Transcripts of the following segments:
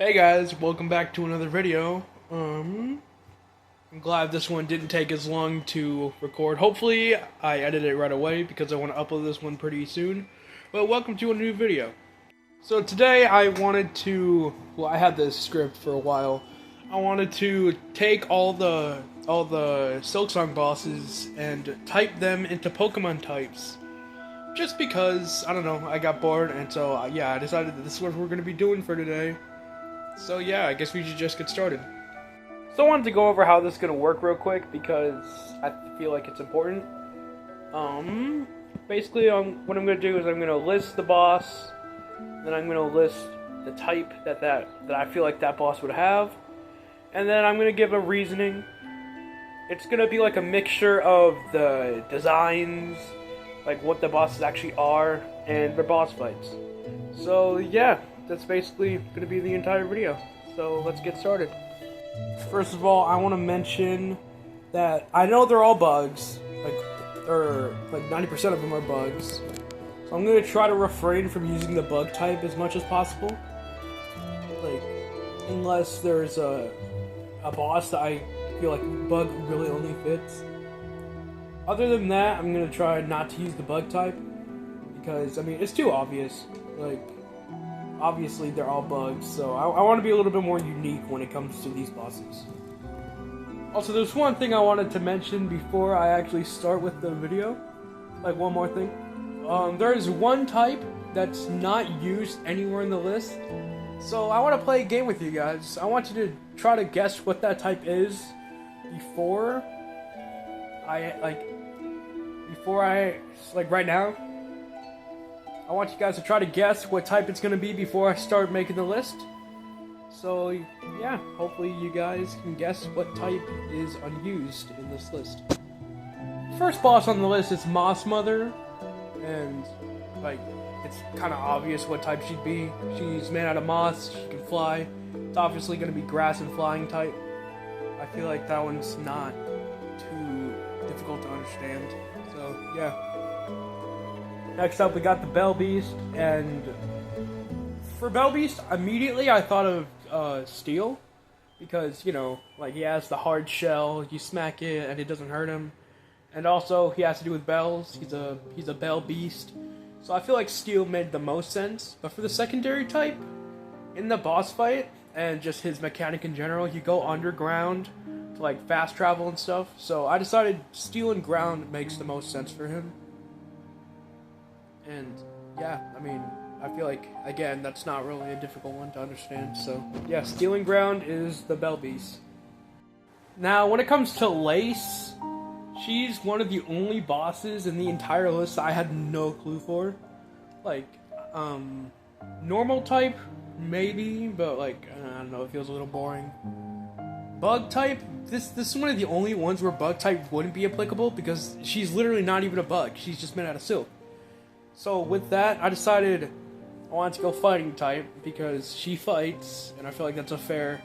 Hey guys, welcome back to another video. I'm glad this one didn't take as long to record. Hopefully, I edit it right away because I want to upload this one pretty soon. But welcome to a new video. So today I wanted to, I had this script for a while. I wanted to take all the Silksong bosses and type them into Pokemon types. Just because, I don't know, I got bored, and so yeah, I decided that this is what we're going to be doing for today. So yeah, I guess we should just get started. So I wanted to go over how this is going to work real quick because I feel like it's important. Basically, what I'm going to do is I'm going to list the boss, then I'm going to list the type that I feel like that boss would have, and then I'm going to give a reasoning. It's going to be like a mixture of the designs, like what the bosses actually are, and their boss fights. So yeah, that's basically going to be the entire video. So let's get started. First of all, I want to mention that I know they're all bugs, like 90% of them are bugs. So I'm going to try to refrain from using the bug type as much as possible. Like, unless there's a boss that I feel like bug really only fits. Other than that, I'm going to try not to use the bug type because, I mean, it's too obvious. Like, obviously they're all bugs, so I want to be a little bit more unique when it comes to these bosses. Also, there's one thing I wanted to mention before I actually start with the video. Like, one more thing. There is one type that's not used anywhere in the list. So I want to play a game with you guys. I want you to try to guess what that type is before I right now. I want you guys to try to guess what type it's going to be before I start making the list. So, yeah, hopefully you guys can guess what type is unused in this list. First boss on the list is Moss Mother, and, like, it's kind of obvious what type she'd be. She's made out of moss, she can fly. It's obviously going to be grass and flying type. I feel like that one's not too difficult to understand. So, yeah. Next up, we got the Bell Beast, and for Bell Beast, immediately I thought of Steel, because, you know, like, he has the hard shell, you smack it and it doesn't hurt him, and also he has to do with bells. He's a Bell Beast, so I feel like Steel made the most sense. But for the secondary type, in the boss fight and just his mechanic in general, you go underground to, like, fast travel and stuff. So I decided Steel and Ground makes the most sense for him. And, yeah, I mean, I feel like, again, that's not really a difficult one to understand. So, yeah, Stealing Ground is the Bell Beast. Now, when it comes to Lace, she's one of the only bosses in the entire list I had no clue for. Like, normal type, maybe, but, like, I don't know, it feels a little boring. Bug type, this is one of the only ones where bug type wouldn't be applicable because she's literally not even a bug. She's just made out of silk. So with that, I decided I wanted to go fighting type because she fights, and I feel like that's a fair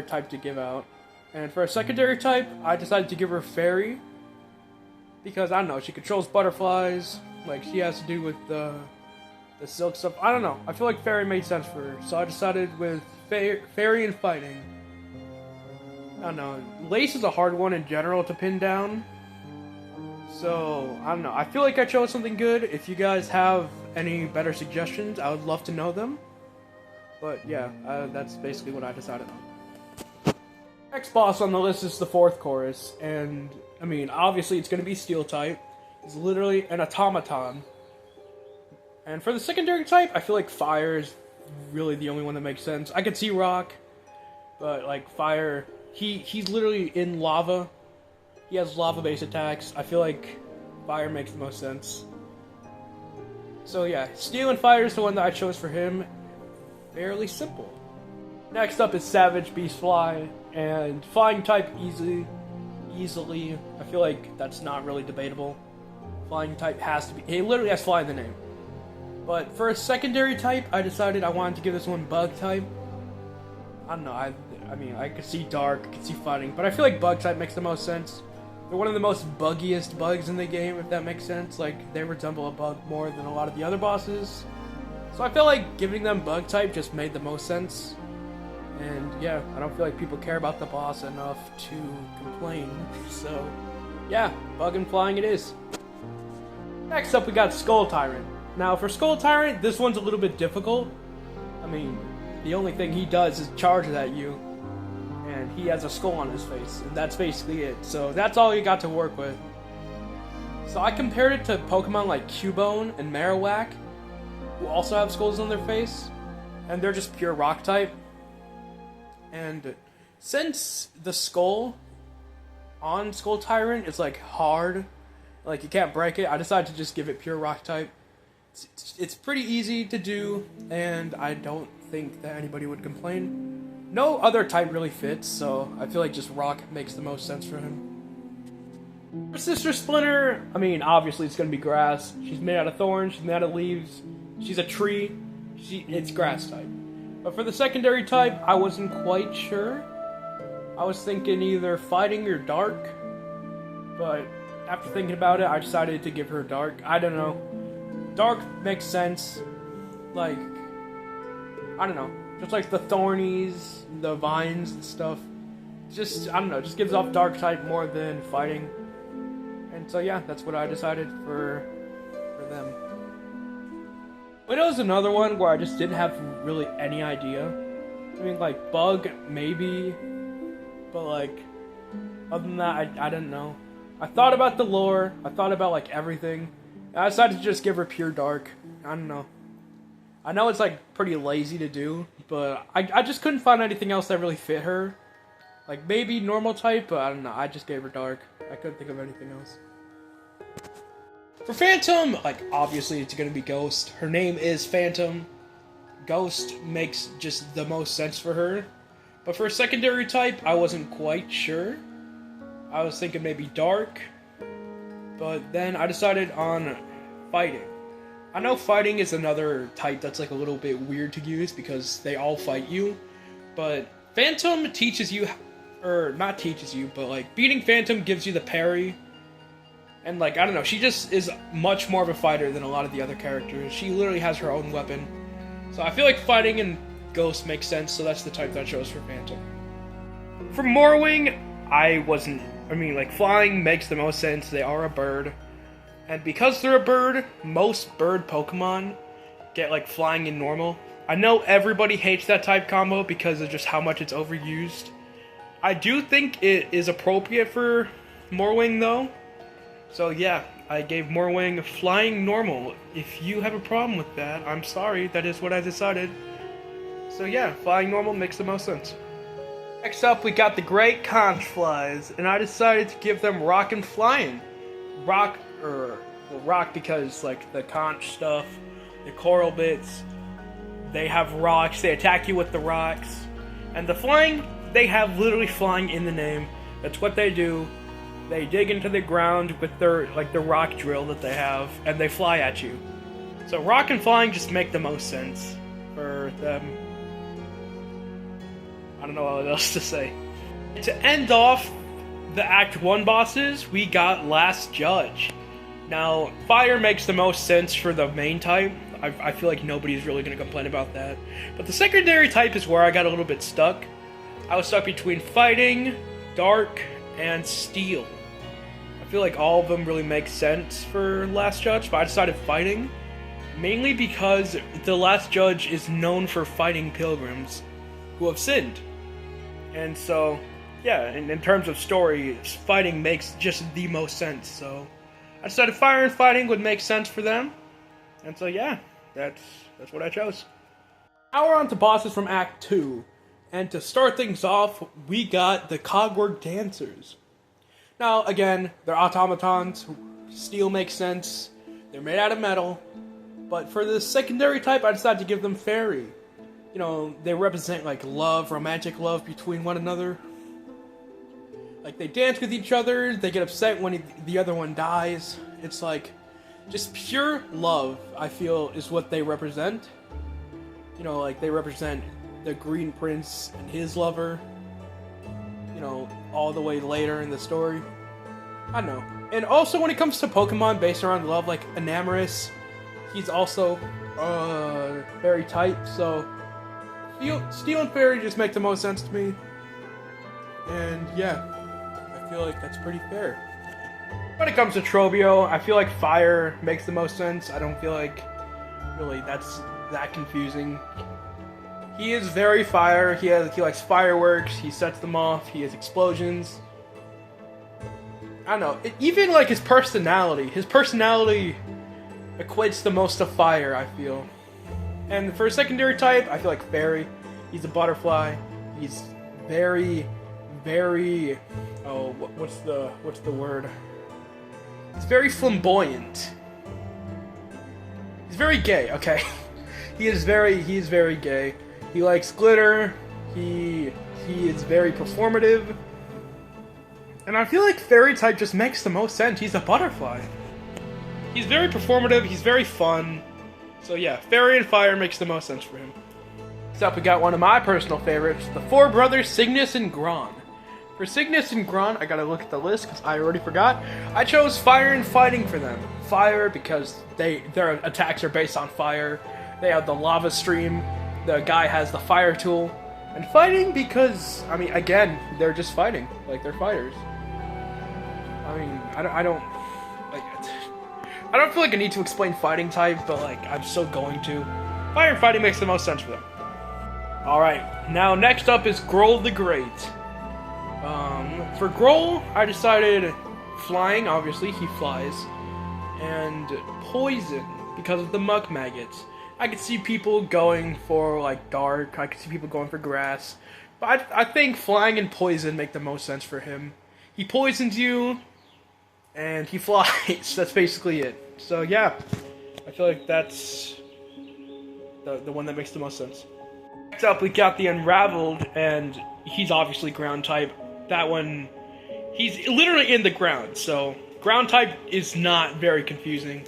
type to give out. And for a secondary type, I decided to give her Fairy because, I don't know, she controls butterflies, like she has to do with the silk stuff. I don't know, I feel like Fairy made sense for her, so I decided with Fairy and fighting. I don't know, Lace is a hard one in general to pin down. So, I don't know, I feel like I chose something good. If you guys have any better suggestions, I would love to know them. But yeah, that's basically what I decided on. Next boss on the list is the fourth chorus, and, I mean, obviously it's going to be Steel type. It's literally an automaton. And for the secondary type, I feel like Fire is really the only one that makes sense. I could see Rock, but, like, Fire, he's literally in lava. He has lava-based attacks. I feel like Fire makes the most sense. So yeah, Steel and Fire is the one that I chose for him. Fairly simple. Next up is Savage Beast Fly, and Flying type easily. I feel like that's not really debatable. Flying type has to be. He literally has Fly in the name. But for a secondary type, I decided I wanted to give this one Bug type. I don't know. I mean, I could see Dark, I could see Fighting, but I feel like Bug type makes the most sense. They're one of the most buggiest bugs in the game, if that makes sense. Like, they resemble a bug more than a lot of the other bosses. So I feel like giving them bug type just made the most sense. And yeah, I don't feel like people care about the boss enough to complain. So yeah, bug and flying it is. Next up we got Skull Tyrant. Now for Skull Tyrant, this one's a little bit difficult. I mean, the only thing he does is charge at you. And he has a skull on his face. And that's basically it. So that's all you got to work with. So I compared it to Pokemon like Cubone and Marowak, who also have skulls on their face. And they're just pure rock type. And since the skull on Skull Tyrant is like hard, like you can't break it, I decided to just give it pure rock type. It's pretty easy to do, and I don't think that anybody would complain. No other type really fits, so I feel like just rock makes the most sense for him. For Sister Splinter, I mean, obviously it's gonna be grass. She's made out of thorns, she's made out of leaves, she's a tree, it's grass type. But for the secondary type, I wasn't quite sure. I was thinking either fighting or dark, but after thinking about it, I decided to give her dark. I don't know. Dark makes sense. Like, I don't know. Just like the thornies, the vines and stuff. Just, I don't know, just gives off dark type more than fighting. And so yeah, that's what I decided for them. But it was another one where I just didn't have really any idea. I mean, like, bug, maybe. But like, other than that, I didn't know. I thought about the lore. I thought about like everything. I decided to just give her pure dark. I don't know. I know it's like pretty lazy to do, but I just couldn't find anything else that really fit her. Like maybe normal type, but I don't know. I just gave her dark. I couldn't think of anything else. For Phantom, like obviously it's gonna be Ghost. Her name is Phantom. Ghost makes just the most sense for her. But for a secondary type, I wasn't quite sure. I was thinking maybe dark. But then I decided on fighting. I know fighting is another type that's like a little bit weird to use because they all fight you. But Phantom teaches you, or not teaches you, but like beating Phantom gives you the parry. And like, I don't know, she just is much more of a fighter than a lot of the other characters. She literally has her own weapon. So I feel like fighting and Ghost makes sense, so that's the type that I chose for Phantom. For Morwing, like flying makes the most sense. They are a bird. And because they're a bird, most bird Pokemon get like flying in normal. I know everybody hates that type combo because of just how much it's overused. I do think it is appropriate for Morwing though. So yeah, I gave Morwing flying normal. If you have a problem with that, I'm sorry, that is what I decided. So yeah, flying normal makes the most sense. Next up, we got the Great Conch Flies, and I decided to give them rock and flying. Rock because like the conch stuff, the coral bits, they have rocks, they attack you with the rocks. And the flying, they have literally flying in the name. That's what they do. They dig into the ground with their, like the rock drill that they have, and they fly at you. So rock and flying just make the most sense for them. I don't know what else to say. To end off the Act 1 bosses, we got Last Judge. Now, fire makes the most sense for the main type. I feel like nobody's really going to complain about that. But the secondary type is where I got a little bit stuck. I was stuck between fighting, dark, and steel. I feel like all of them really make sense for Last Judge, but I decided fighting. Mainly because the Last Judge is known for fighting pilgrims who have sinned. And so, yeah, in terms of story, fighting makes just the most sense. So I decided fire and fighting would make sense for them. And so, yeah, that's what I chose. Now we're on to bosses from Act 2. And to start things off, we got the Cogword Dancers. Now, again, they're automatons. Steel makes sense. They're made out of metal. But for the secondary type, I decided to give them fairy. You know, they represent, like, love, romantic love between one another. Like, they dance with each other, they get upset when the other one dies. It's, like, just pure love, I feel, is what they represent. You know, like, they represent the Green Prince and his lover. You know, all the way later in the story. I don't know. And also, when it comes to Pokemon based around love, like, Enamorus, he's also fairy type, so steel and fairy just make the most sense to me. And yeah, I feel like that's pretty fair. When it comes to Trobio, I feel like fire makes the most sense. I don't feel like really that's that confusing. He is very fire. He likes fireworks. He sets them off. He has explosions. I don't know. Even like his personality equates the most to fire, I feel. And for a secondary type, I feel like fairy. He's a butterfly. He's very, very. Oh, what's the word? He's very flamboyant. He's very gay. Okay, he is very gay. He likes glitter. He is very performative. And I feel like fairy type just makes the most sense. He's a butterfly. He's very performative. He's very fun. So yeah, fairy and fire makes the most sense for him. Next up, we got one of my personal favorites, the four brothers Cygnus and Gron. For Cygnus and Gron, I gotta look at the list because I already forgot. I chose fire and fighting for them. Fire because their attacks are based on fire. They have the lava stream. The guy has the fire tool. And fighting because, I mean, again, they're just fighting. Like, they're fighters. I mean, I don't feel like I need to explain fighting type, but like, I'm still going to. Fire and fighting makes the most sense for them. Alright, now next up is Grohl the Great. For Grohl, I decided flying, obviously, he flies, and poison, because of the muck maggots. I could see people going for, like, dark, I could see people going for grass, but I think flying and poison make the most sense for him. He poisons you, and he flies, that's basically it. So yeah, I feel like that's the one that makes the most sense. Next up, we got the Unraveled, and he's obviously ground type. That one, he's literally in the ground, so ground type is not very confusing.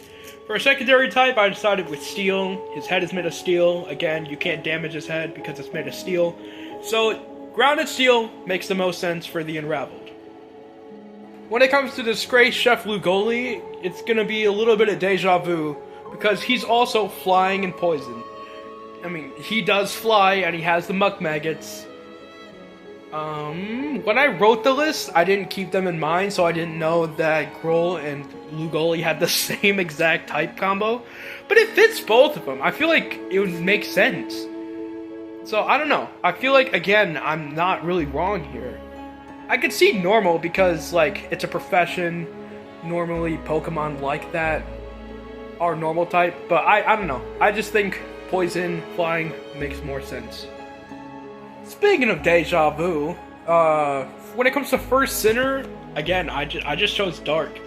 For a secondary type, I decided with steel. His head is made of steel. Again, you can't damage his head because it's made of steel. So, grounded steel makes the most sense for the Unraveled. When it comes to Disgraced Chef Lugoli, it's gonna be a little bit of deja vu because he's also flying and poison. I mean, he does fly and he has the muck maggots. When I wrote the list, I didn't keep them in mind, so I didn't know that Grohl and Lugoli had the same exact type combo. But it fits both of them. I feel like it would make sense. So, I don't know. I feel like, again, I'm not really wrong here. I could see normal because, like, it's a profession. Normally, Pokemon like that are normal type. But I don't know. I just think poison, flying makes more sense. Speaking of deja vu, when it comes to First Sinner, again, I just chose Dark.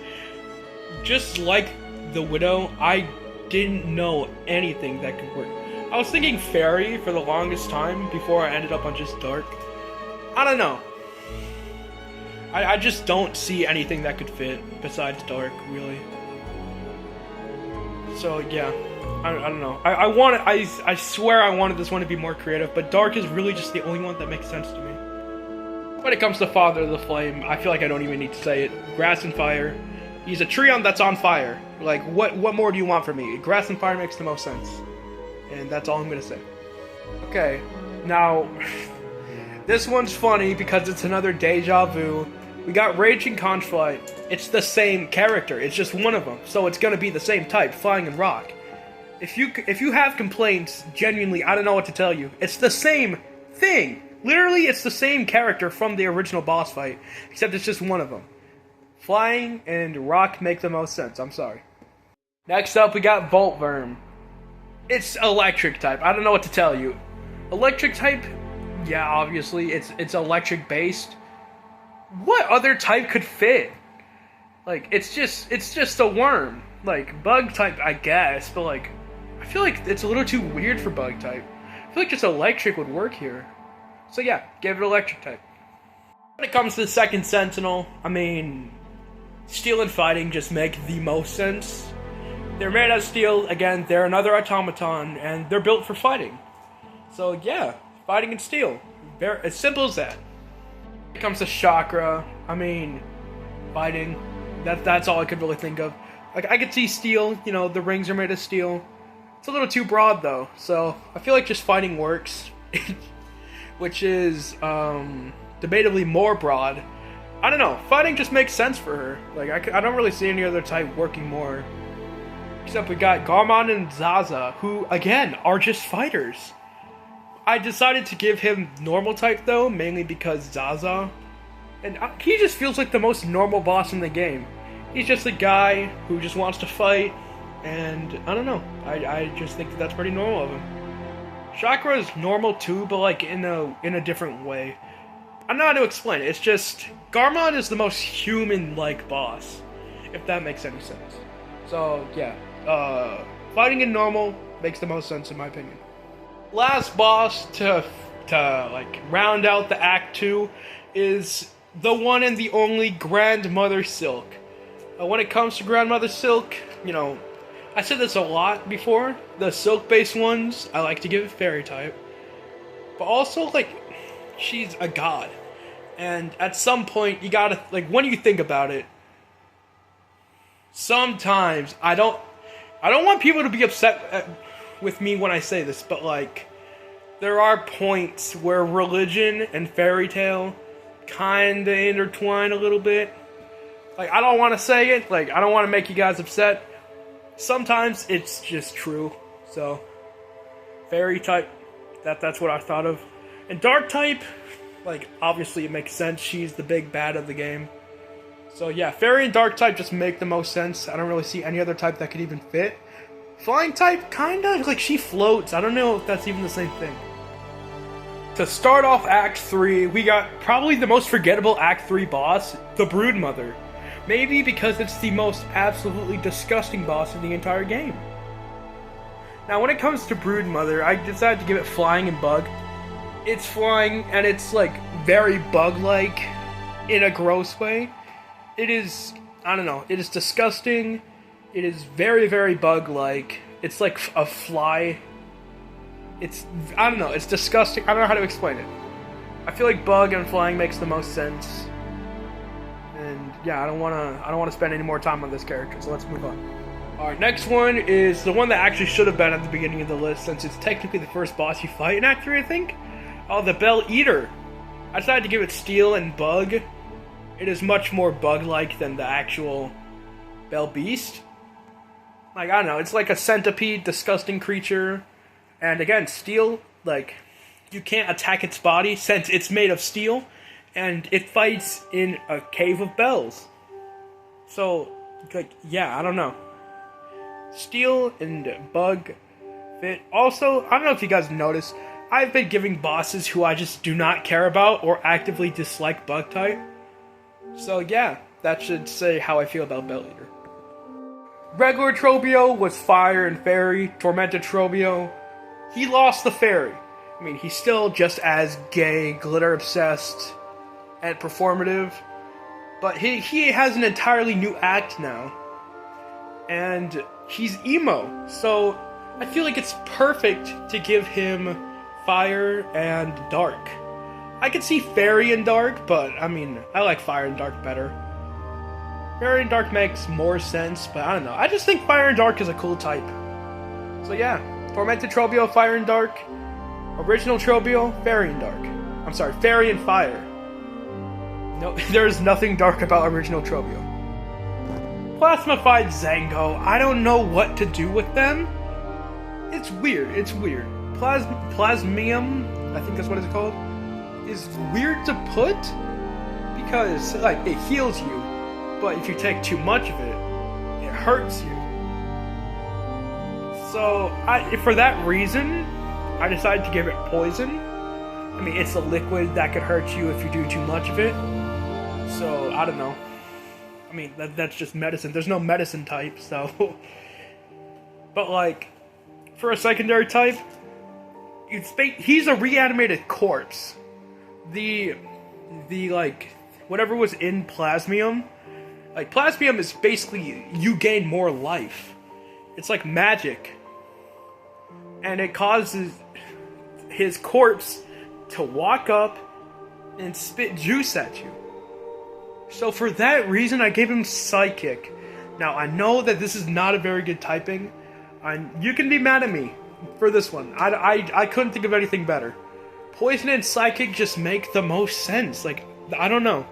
Just like the Widow, I didn't know anything that could work. I was thinking Fairy for the longest time before I ended up on just Dark. I don't know. I just don't see anything that could fit besides Dark, really. So yeah. I don't know. I swear I wanted this one to be more creative, but Dark is really just the only one that makes sense to me. When it comes to Father of the Flame, I feel like I don't even need to say it. Grass and fire. He's a Treon that's on fire. Like, what more do you want from me? Grass and fire makes the most sense. And that's all I'm gonna say. Okay, now, this one's funny because it's another deja vu. We got Raging Conchflight. It's the same character, it's just one of them, so it's gonna be the same type, flying and rock. If you have complaints, genuinely, I don't know what to tell you. It's the same thing. Literally, it's the same character from the original boss fight, except it's just one of them. Flying and rock make the most sense, I'm sorry. Next up, we got Voltworm. It's electric type, I don't know what to tell you. Electric type, yeah, obviously, it's electric based. What other type could fit? Like, it's just a worm. Like, bug type, I guess, but like, I feel like it's a little too weird for bug type. I feel like just electric would work here. So yeah, give it electric type. When it comes to the second Sentinel, I mean, steel and fighting just make the most sense. They're made out of steel, again, they're another automaton, and they're built for fighting. So yeah, fighting and steel. Very, as simple as that. When it comes to chakra, I mean, fighting, that's all I could really think of. Like, I could see steel, you know, the rings are made of steel. It's a little too broad, though, so I feel like just fighting works, which is, debatably more broad. I don't know, fighting just makes sense for her. Like, I don't really see any other type working more. Except we got Garmon and Zaza, who, again, are just fighters. I decided to give him normal type, though, mainly because Zaza, and he just feels like the most normal boss in the game. He's just a guy who just wants to fight, and I don't know. I just think that's pretty normal of him. Chakra is normal too, but like in a different way. I don't know how to explain it. It's just Garmon is the most human-like boss, if that makes any sense. So yeah, fighting in normal makes the most sense in my opinion. Last boss to like round out the Act 2 is the one and the only Grandmother Silk. When it comes to Grandmother Silk, you know, I said this a lot before. The Silk-based ones, I like to give it Fairy type. But also, like, she's a god. And at some point, you gotta, like, when you think about it, sometimes, I don't want people to be upset with me when I say this, but, like, there are points where religion and fairy tale kinda intertwine a little bit. Like, I don't want to say it, like, I don't want to make you guys upset. Sometimes it's just true, so, fairy type, that's what I thought of. And dark type, like, obviously it makes sense, she's the big bad of the game. So yeah, fairy and dark type just make the most sense. I don't really see any other type that could even fit. Flying type, kinda, like, she floats, I don't know if that's even the same thing. To start off Act 3, we got probably the most forgettable Act 3 boss, the Broodmother. Maybe because it's the most absolutely disgusting boss in the entire game. Now, when it comes to Broodmother, I decided to give it Flying and Bug. It's flying, and it's, like, very bug-like in a gross way. It is, I don't know, it is disgusting. It is very, very bug-like. It's like a fly. It's, I don't know, it's disgusting. I don't know how to explain it. I feel like Bug and Flying makes the most sense. And yeah, I don't want to spend any more time on this character, so let's move on. Alright, next one is the one that actually should have been at the beginning of the list, since it's technically the first boss you fight in Act 3, I think. Oh, the Bell Eater. I decided to give it Steel and Bug. It is much more bug-like than the actual Bell Beast. Like, I don't know, it's like a centipede, disgusting creature. And again, steel, like, you can't attack its body since it's made of steel. And it fights in a cave of bells. So, like, yeah, I don't know. Steel and Bug fit. Also, I don't know if you guys noticed, I've been giving bosses who I just do not care about or actively dislike Bug type. So yeah, that should say how I feel about Bell Eater. Regular Trobio was Fire and Fairy. Tormented Trobio, he lost the Fairy. I mean, he's still just as gay, glitter-obsessed, and performative, but he has an entirely new act now, and he's emo, so I feel like it's perfect to give him Fire and Dark. I could see Fairy and Dark, but I mean, I like Fire and Dark better. Fairy and Dark makes more sense, but I don't know, I just think Fire and Dark is a cool type. So yeah, Tormented Trobio, Fire and Dark. Original Trobio, Fairy and Dark. I'm sorry, Fairy and Fire. No, there's nothing dark about Original Trobio. Plasmified Zango, I don't know what to do with them. It's weird, Plasmium, I think that's what it's called, is weird to put, because, like, it heals you, but if you take too much of it, it hurts you. So, for that reason, I decided to give it Poison. I mean, it's a liquid that could hurt you if you do too much of it. So, I don't know. I mean, that's just medicine. There's no medicine type, so... But, like, for a secondary type, he's a reanimated corpse. The, like, whatever was in Plasmium... Like, Plasmium is basically, you gain more life. It's like magic. And it causes his corpse to walk up and spit juice at you. So for that reason, I gave him Psychic. Now, I know that this is not a very good typing, and you can be mad at me for this one. I couldn't think of anything better. Poison and Psychic just make the most sense. Like, I don't know.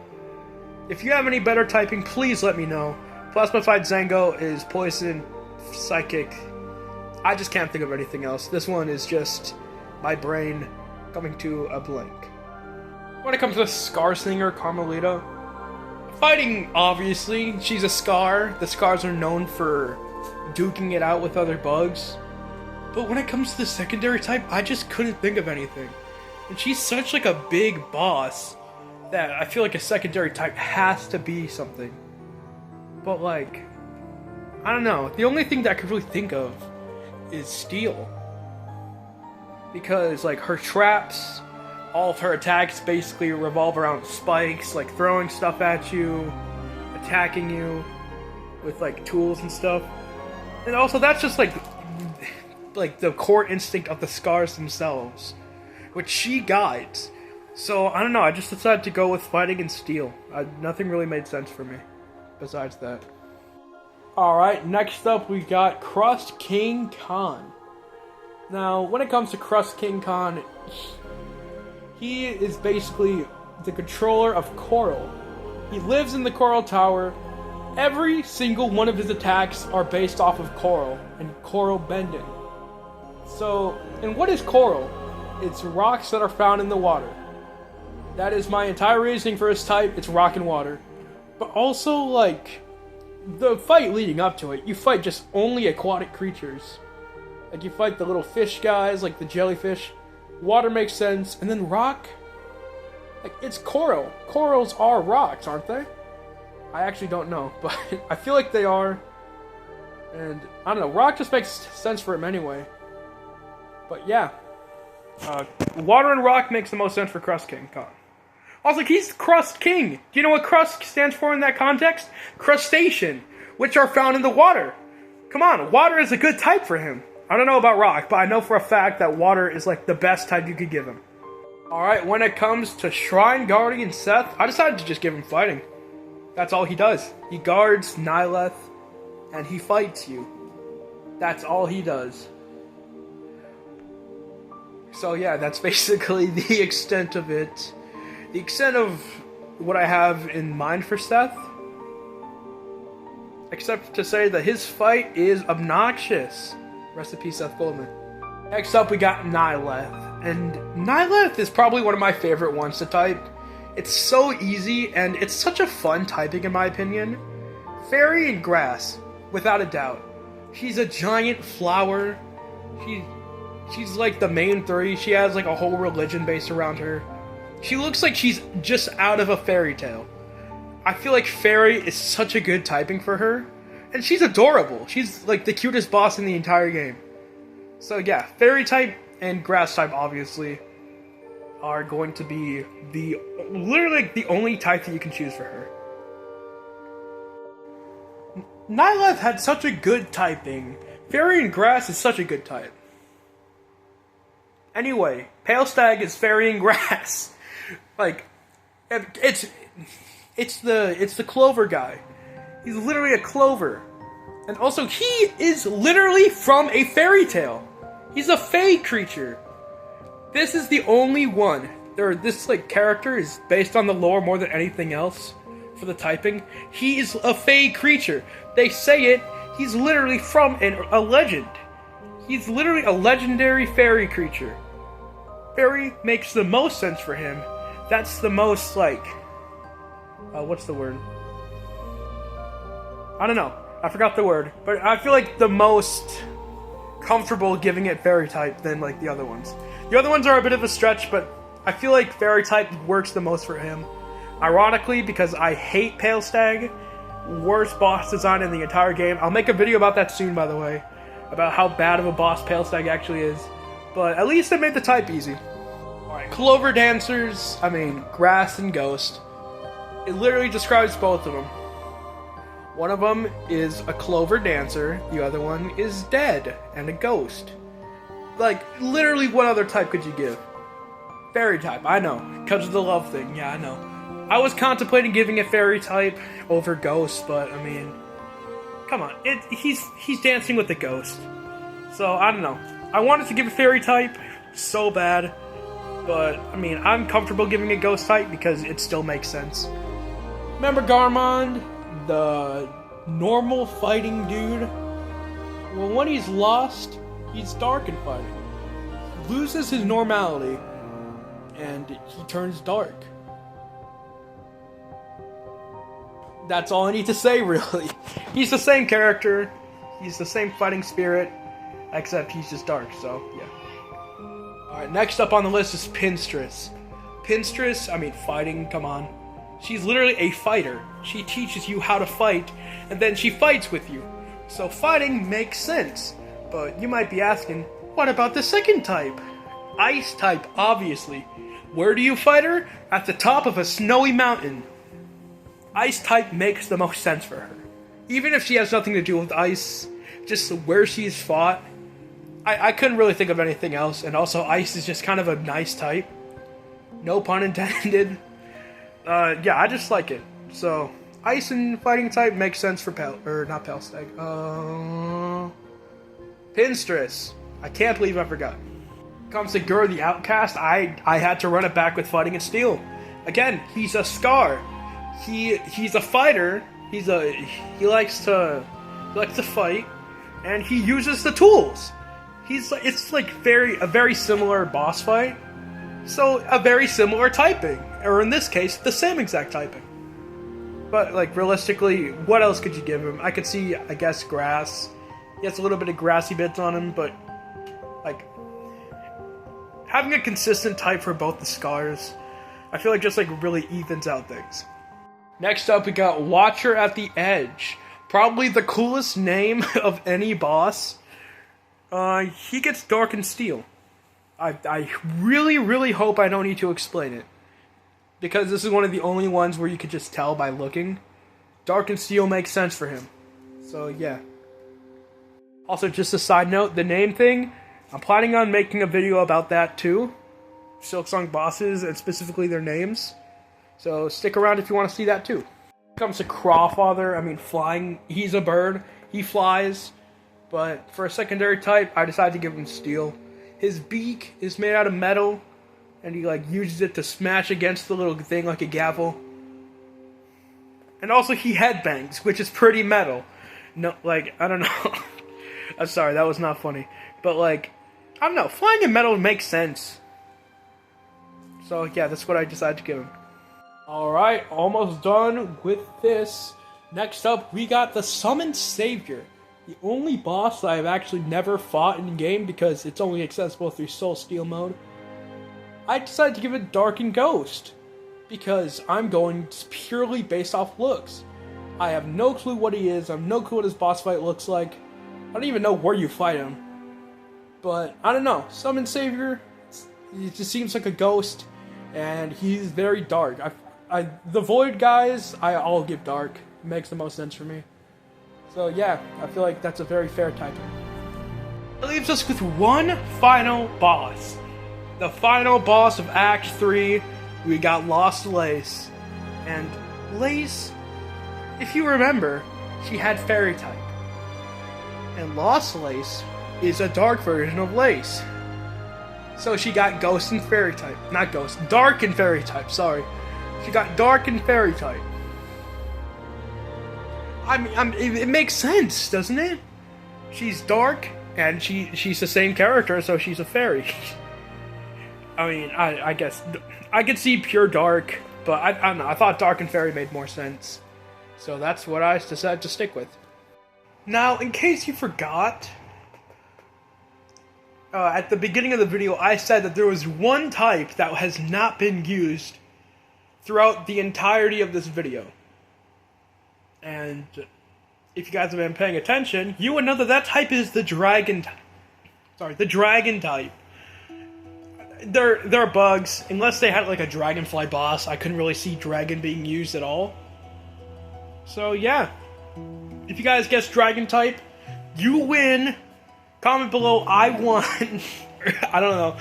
If you have any better typing, please let me know. Plasma Fight Zango is Poison, Psychic. I just can't think of anything else. This one is just my brain coming to a blank. When it comes to Scar Singer, Carmelita, fighting, obviously, she's a Scar. The Scars are known for duking it out with other bugs. But when it comes to the secondary type, I just couldn't think of anything. And she's such like a big boss that I feel like a secondary type has to be something. But like, I don't know. The only thing that I could really think of is Steel. Because like her traps, all of her attacks basically revolve around spikes, like throwing stuff at you, attacking you with like tools and stuff. And also that's just like the core instinct of the Scars themselves, which she guides. So I don't know, I just decided to go with fighting and Steel. Nothing really made sense for me besides that. Alright, next up we got Crust King Khan. Now, when it comes to Crust King Khan, he is basically the controller of Coral. He lives in the Coral Tower. Every single one of his attacks are based off of Coral and Coral bending. So, and what is Coral? It's rocks that are found in the water. That is my entire reasoning for his type. It's rock and water. But also, like, the fight leading up to it, you fight just only aquatic creatures. Like, you fight the little fish guys, like the jellyfish. Water makes sense. And then rock? Like, it's coral. Corals are rocks, aren't they? I actually don't know, but I feel like they are. And, I don't know, rock just makes sense for him anyway. But, yeah. Water and rock makes the most sense for Crust King Khan. Also, he's Crust King. Do you know what crust stands for in that context? Crustacean, which are found in the water. Come on, water is a good type for him. I don't know about rock, but I know for a fact that water is like the best type you could give him. Alright, when it comes to Shrine Guardian Seth, I decided to just give him fighting. That's all he does. He guards Nyleth, and he fights you. That's all he does. So yeah, that's basically the extent of it. The extent of what I have in mind for Seth. Except to say that his fight is obnoxious. Rest in peace, Seth Goldman. Next up, we got Nyleth. And Nyleth is probably one of my favorite ones to type. It's so easy, and it's such a fun typing in my opinion. Fairy and Grass, without a doubt. She's a giant flower. She's like the main three. She has like a whole religion based around her. She looks like she's just out of a fairy tale. I feel like Fairy is such a good typing for her. And she's adorable. She's like the cutest boss in the entire game. So yeah, Fairy type and Grass type obviously are going to be literally the only type that you can choose for her. Nyleth had such a good typing. Fairy and Grass is such a good type. Anyway, Pale Stag is Fairy and Grass. Like, it's the clover guy. He's literally a clover. And also, he is literally from a fairy tale. He's a fae creature. This is the only one. This like character is based on the lore more than anything else for the typing. He is a fae creature. They say it. He's literally from a legend. He's literally a legendary fairy creature. Fairy makes the most sense for him. That's the most, like... what's the word? I don't know. I forgot the word. But I feel like the most comfortable giving it fairy type than, like, the other ones. The other ones are a bit of a stretch, but I feel like fairy type works the most for him. Ironically, because I hate Pale Stag. Worst boss design in the entire game. I'll make a video about that soon, by the way. About how bad of a boss Pale Stag actually is. But at least I made the type easy. Alright, Clover Dancers, Grass and Ghost. It literally describes both of them. One of them is a Clover Dancer, the other one is dead and a ghost. Like, literally what other type could you give? Fairy type, I know, because of the love thing, yeah, I know. I was contemplating giving it Fairy type over Ghost, but, Come on, he's dancing with the ghost. So, I don't know. I wanted to give a fairy type so bad, but, I mean, I'm comfortable giving a ghost type because it still makes sense. Remember Garmond, the normal fighting dude? Well, when he's lost, he's dark in fighting. He loses his normality, and he turns dark. That's all I need to say, really. He's the same character, he's the same fighting spirit, except he's just dark, so, yeah. Alright, next up on the list is Pinstress. Pinstress, I mean, fighting, come on. She's literally a fighter. She teaches you how to fight, and then she fights with you. So fighting makes sense. But you might be asking, what about the second type? Ice type, obviously. Where do you fight her? At the top of a snowy mountain. Ice type makes the most sense for her. Even if she has nothing to do with ice, just where she's fought. I couldn't really think of anything else, and also ice is just kind of a nice type. No pun intended. Yeah, I just like it. So, ice and fighting type makes sense for not Pelstag. Pinstress. I can't believe I forgot. Comes to Gur the Outcast, I had to run it back with fighting and steel. Again, he's a Scar. He's a fighter. He likes to fight, and he uses the tools. It's like a very similar boss fight. So a very similar typing, or in this case, the same exact typing. But like realistically, what else could you give him? I could see, I guess, grass. He has a little bit of grassy bits on him, but like having a consistent type for both the Scars, I feel like just like really evens out things. Next up, we got Watcher at the Edge. Probably the coolest name of any boss. He gets Dark and Steel. I really, really hope I don't need to explain it. Because this is one of the only ones where you could just tell by looking. Dark and Steel makes sense for him. So, yeah. Also, just a side note, the name thing, I'm planning on making a video about that too. Silksong bosses, and specifically their names. So, stick around if you want to see that too. When it comes to Crawfather, I mean, flying, he's a bird. He flies. But for a secondary type, I decided to give him Steel. His beak is made out of metal, and he like uses it to smash against the little thing like a gavel. And also he headbangs, which is pretty metal. No, like, I don't know. I'm sorry, that was not funny. But like, I don't know, flying in metal makes sense. So yeah, that's what I decided to give him. Alright, almost done with this. Next up, we got the Summoned Savior. The only boss that I've actually never fought in game because it's only accessible through Soul Steel mode. I decided to give it Dark and Ghost because I'm going purely based off looks. I have no clue what he is, I have no clue what his boss fight looks like. I don't even know where you fight him. But, I don't know, Summoned Savior, he just seems like a ghost, and he's very dark. The Void guys, I'll give Dark. It makes the most sense for me. So yeah, I feel like that's a very fair typing. It leaves us with one final boss. The final boss of Act 3, we got Lost Lace. And Lace, if you remember, she had Fairy type. And Lost Lace is a dark version of Lace. So she got Ghost and Fairy type. Not Ghost, Dark and Fairy type, sorry. She got Dark and Fairy type. I mean, it makes sense, doesn't it? She's dark, and she's the same character, so she's a fairy. I mean, I guess I could see pure dark, but I don't know. I thought dark and fairy made more sense, so that's what I decided to stick with. Now, in case you forgot, at the beginning of the video, I said that there was one type that has not been used throughout the entirety of this video. And if you guys have been paying attention, you would know that type is the dragon type. Sorry, the dragon type. There are bugs. Unless they had like a dragonfly boss, I couldn't really see dragon being used at all. So yeah. If you guys guess dragon type, you win. Comment below, I won. I don't know.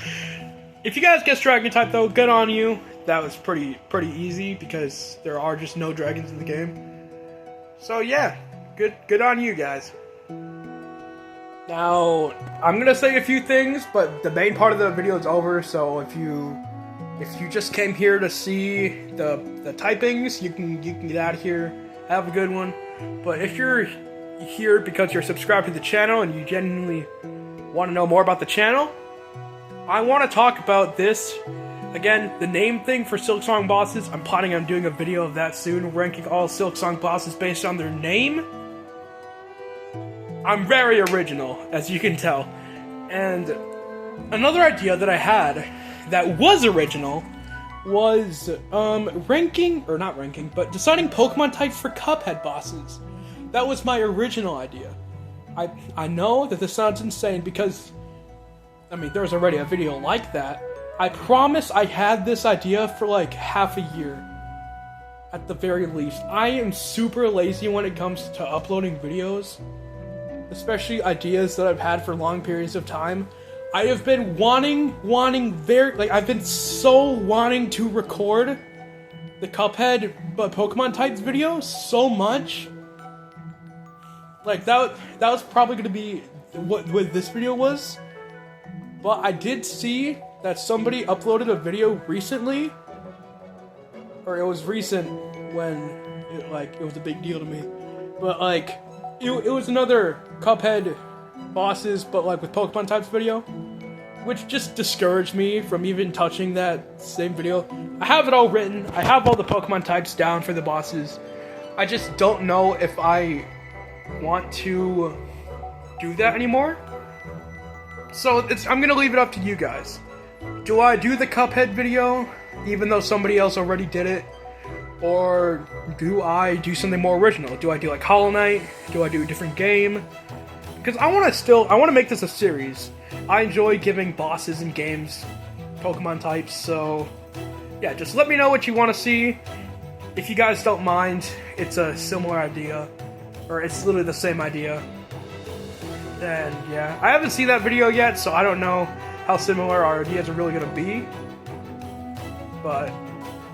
If you guys guess dragon type though, good on you. That was pretty easy because there are just no dragons in the game. So yeah, Good on you guys. Now, I'm gonna say a few things, but the main part of the video is over, so if you just came here to see the typings, you can get out of here. Have a good one. But if you're here because you're subscribed to the channel and you genuinely want to know more about the channel, I want to talk about this. Again, the name thing for Silksong bosses, I'm planning on doing a video of that soon, ranking all Silksong bosses based on their name. I'm very original, as you can tell. And another idea that I had that was original was deciding Pokemon types for Cuphead bosses. That was my original idea. I know that this sounds insane because, I mean, there's already a video like that. I promise I had this idea for like half a year, at the very least. I am super lazy when it comes to uploading videos, especially ideas that I've had for long periods of time. I have been I've been so wanting to record the Cuphead but Pokemon types video so much. Like, that was probably gonna be what this video was. But I did see that somebody uploaded a video recently, or it was recent when it was a big deal to me. But like, it was another Cuphead bosses, but like with Pokemon types video, which just discouraged me from even touching that same video. I have it all written. I have all the Pokemon types down for the bosses. I just don't know if I want to do that anymore. So I'm gonna leave it up to you guys. Do I do the Cuphead video, even though somebody else already did it? Or do I do something more original? Do I do like Hollow Knight? Do I do a different game? Because I want to make this a series. I enjoy giving bosses in games Pokemon types, so yeah, just let me know what you want to see. If you guys don't mind, it's a similar idea, or it's literally the same idea. And yeah, I haven't seen that video yet, so I don't know how similar our ideas are really going to be. But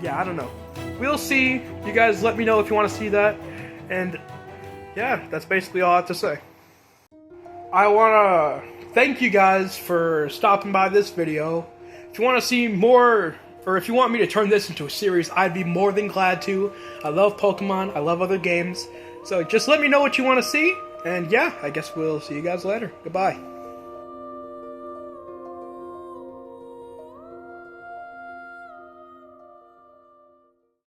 yeah, I don't know. We'll see. You guys let me know if you want to see that. And yeah, that's basically all I have to say. I want to thank you guys for stopping by this video. If you want to see more, or if you want me to turn this into a series, I'd be more than glad to. I love Pokemon. I love other games. So just let me know what you want to see. And yeah, I guess we'll see you guys later. Goodbye.